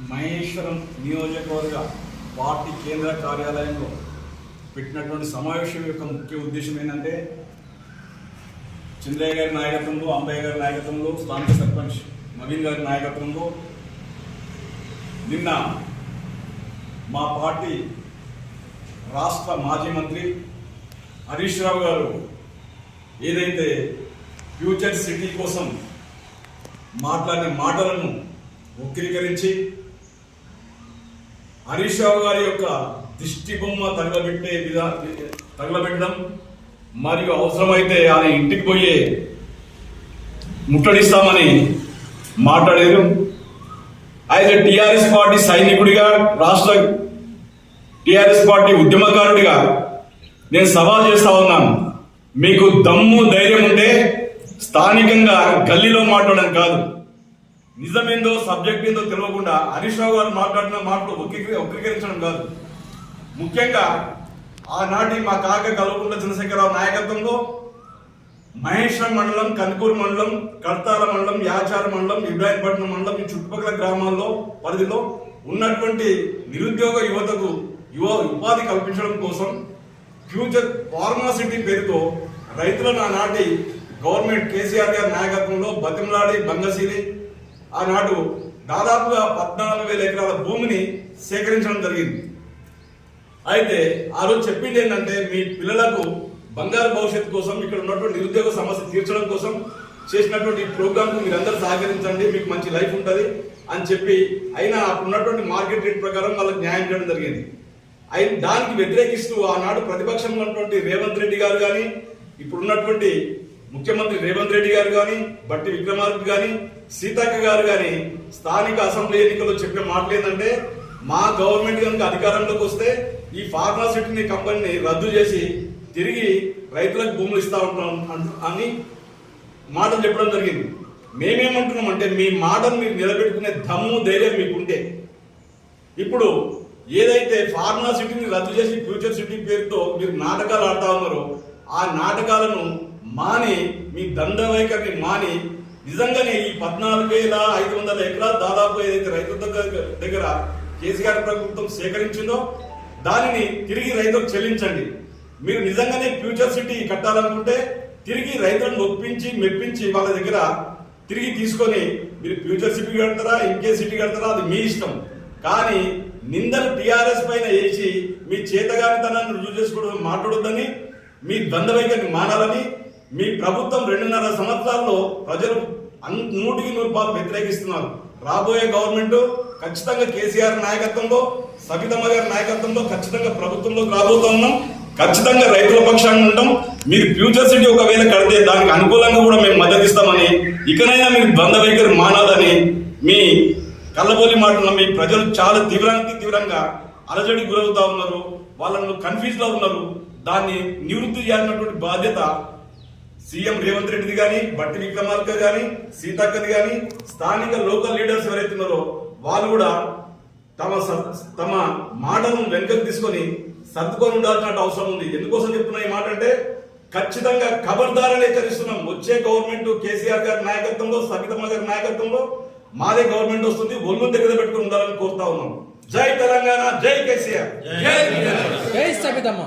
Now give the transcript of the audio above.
మహేశ్వరం నియోజకవర్గ పార్టీ కేంద్ర కార్యాలయంలో పెట్టినటువంటి సమావేశం యొక్క ముఖ్య ఉద్దేశం ఏంటంటే చంద్రయ్య గారి నాయకత్వంలో, అంబయ్య గారి నాయకత్వంలో, స్థానిక సర్పంచ్ నవీన్ గారి నాయకత్వంలో నిన్న మా పార్టీ రాష్ట్ర మాజీ మంత్రి హరీష్ రావు గారు ఏదైతే ఫ్యూచర్ సిటీ కోసం మాట్లాడిన మాటలను వక్రీకరించి హరీష్ రావు గారి యొక్క దిష్టి బొమ్మ తగలబెట్టడం మరియు అవసరమైతే ఆయన ఇంటికి పోయి ముట్టడిస్తామని మాట్లాడారు. అయితే టీఆర్ఎస్ పార్టీ సైనికుడిగా, రాష్ట్ర టీఆర్ఎస్ పార్టీ ఉద్యమకారుడిగా నేను సవాల్ చేస్తా ఉన్నాను. మీకు దమ్ము ధైర్యం ఉంటే స్థానికంగా గల్లీలో మాట్లాడడం కాదు, నిజమేందో సబ్జెక్ట్ ఏందో తెలియకుండా హరీష్ రావు గారు మాట్లాడిన మాటలు వక్రీకరించడం కాదు. ముఖ్యంగా ఆనాటి మా కాక కల్వకుంట్ల చంద్రశేఖరరావు నాయకత్వంలో మహేశ్వరం మండలం, కన్కూరు మండలం, కడతాల మండలం, యాచార మండలం, ఇబ్రాహీంపట్నం మండలం ఈ చుట్టుపక్కల గ్రామాల్లో పరిధిలో ఉన్నటువంటి నిరుద్యోగ యువతకు ఉపాధి కల్పించడం కోసం ఫ్యూచర్ ఫార్మాసిటీ పేరుతో రైతులను ఆనాటి గవర్నమెంట్ కేసీఆర్ గారి నాయకత్వంలో బతిమలాడి బంగశీలి ఆనాడు దాదాపుగా 14,000 ఎకరాల భూమిని సేకరించడం జరిగింది. అయితే ఆ రోజు చెప్పింది ఏంటంటే, మీ పిల్లలకు బంగారు భవిష్యత్తు కోసం, ఇక్కడ ఉన్నటువంటి నిరుద్యోగ సమస్య తీర్చడం కోసం చేసినటువంటి ప్రోగ్రాంకు మీరందరూ సహకరించండి, మీకు మంచి లైఫ్ ఉంటుంది అని చెప్పి, అయినా అప్పుడున్నటువంటి మార్కెట్ రేట్ ప్రకారం వాళ్ళకి న్యాయం చేయడం జరిగింది. దానికి వ్యతిరేకిస్తూ ఆనాడు ప్రతిపక్షంలో ఉన్నటువంటి రేవంత్ రెడ్డి గారు కానీ, ఇప్పుడున్నటువంటి ముఖ్యమంత్రి రేవంత్ రెడ్డి గారు కానీ, బట్టి విక్రమార్క కానీ, సీతక్క గారు కానీ స్థానిక అసెంబ్లీ ఎన్నికల్లో చెప్పిన మాటలు ఏంటంటే, మా గవర్నమెంట్ కనుక అధికారంలోకి వస్తే ఈ ఫార్మాసిటీ కంపెనీని రద్దు చేసి తిరిగి రైతులకు భూములు ఇస్తా ఉంటాం అని మాటలు చెప్పడం జరిగింది. మేమేమంటున్నాం అంటే, మీ మాటను మీరు నిలబెట్టుకునే దమ్ము ధైర్యం మీకుంటే ఇప్పుడు ఏదైతే ఫార్మాసిటీని రద్దు చేసి ఫ్యూచర్ సిటీ పేరుతో మీరు నాటకాలు ఆడుతా ఉన్నారో ఆ నాటకాలను మాని, మీ దండ వైఖరిని మాని, నిజంగానే ఈ 14,500 ఎకరాలు దాదాపు ఏదైతే రైతుల దగ్గర కేసీఆర్ ప్రభుత్వం సేకరించిందో దానిని తిరిగి రైతులకు చెల్లించండి. మీరు నిజంగానే ఫ్యూచర్ సిటీ కట్టాలనుకుంటే తిరిగి రైతులను ఒప్పించి మెప్పించి వాళ్ళ దగ్గర తిరిగి తీసుకొని మీరు ఫ్యూచర్ సిటీ కడతారా, ఇంకే సిటీ కడతారా, అది మీ ఇష్టం. కానీ నిందలు టీఆర్ఎస్ పైన వేసి మీ చేతగానితనాన్ని రుజువు చేసుకోవడం మాట్లాడొద్దని, మీ ద్వంద్వ వైఖరిని మానాలని, మీ ప్రభుత్వం 2.5 సంవత్సరాల్లో ప్రజలు 100% వ్యతిరేకిస్తున్నారు. రాబోయే గవర్నమెంట్ ఖచ్చితంగా కేసీఆర్ నాయకత్వంలో, సబితమ్మ గారి నాయకత్వంలో ఖచ్చితంగా ప్రభుత్వంలోకి రాబోతా ఉన్నాం. ఖచ్చితంగా రైతుల పక్షాన్ని ఉంటాం. మీరు ఫ్యూచర్ సిటీ ఒకవేళ కడితే దానికి అనుకూలంగా కూడా మేము మద్దతు ఇస్తామని, ఇకనైనా మీరు ద్వంద్వ వైఖరి మానాలని మీ కళ్ళబోలి మాటలు మీ ప్రజలు చాలా తీవ్రంగా అలజడికి గురవుతా ఉన్నారు. వాళ్ళను కన్ఫ్యూజ్ లో ఉన్నారు. దాన్ని నివృత్తి చేయాల్సినటువంటి బాధ్యత సీఎం రేవంత్ రెడ్డిది కానీ, బట్టి విక్రమార్క కానీ, సీతక్కది కానీ, స్థానిక లోకల్ లీడర్స్ ఎవరైతే ఉన్నారో వాళ్ళు కూడా తమ మాటలను వెనుకకు తీసుకొని సర్దుకొని ఉండాల్సిన అవసరం ఉంది. ఎందుకోసం చెప్తున్నా ఈ మాట అంటే, ఖచ్చితంగా ఖబర్దారని హెచ్చరిస్తున్నాం. వచ్చే గవర్నమెంట్ కేసీఆర్ గారి నాయకత్వంలో, సబితమ్మ గారి నాయకత్వంలో మాదే గవర్నమెంట్ వస్తుంది. ఒళ్ళు దగ్గర పెట్టుకుని ఉండాలని కోరుతా ఉన్నాం. జై తెలంగాణ, జై కేసీఆర్, జై సబితమ్మ.